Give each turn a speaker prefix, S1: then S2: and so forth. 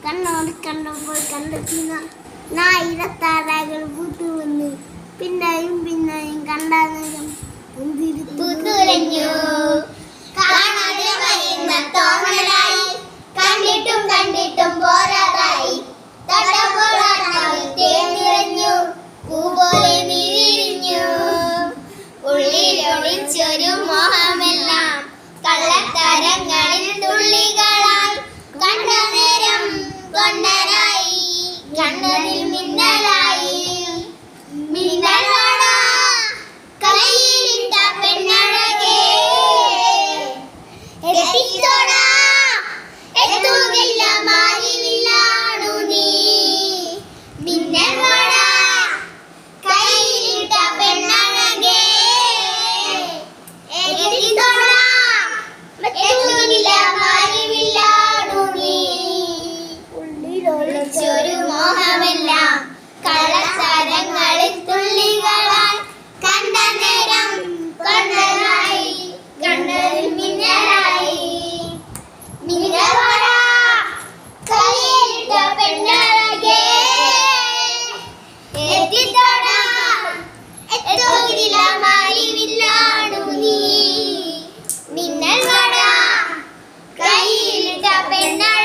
S1: കണ്ണോട് കണ്ടപ്പോൾ കണ്ടെത്തുന്ന നായിരത്താരകൾ പൂത്തുവന്ന് പിന്നെയും പിന്നെയും കണ്ട നേരം പുതുരഞ്ഞു കാണാതെ വരുന്ന തോന്നലായി കണ്ടിട്ടും കണ്ടിട്ടും പോരാതായി തേനിറഞ്ഞു പൂപോലെ നീ വിരിഞ്ഞു ഉള്ളിലൊളിച്ചൊരു മോഹമെല്ലാം കള്ളത്തരങ്ങളിൽ തുള്ളികളായി കണ്ട നേരം കൊണ്ടനായി കണ്ണനിൽ മിന്നലായി മിന്നലോട കയ്യിലിട്ട പെണ്ണഴകേ എത്തിത്തോട എത്തുകില്ല മാറിവില്ലാണു നീ മിന്നലോട കയ്യിലിട്ട പെണ്ണഴകേ എത്തിത്തോട എത്തുകില്ല മാറിവില്ലാണു നീ ഉള്ളിലൊളിച്ചൊരു മോഹമെല്ലാം കള്ളത്തരങ്ങളിൽ തുള്ളികളാൽ കണ്ട നേരം കൊണ്ടനായി കണ്ണനിൽ മിന്നലായി മിന്നലോട കയ്യിലിട്ട പെണ്ണഴകേ എത്തിത്തോട എത്തുകില്ല മാറിവില്ലാണു നീ മിന്നലോട കയ്യിലിട്ട പെണ്ണഴകേ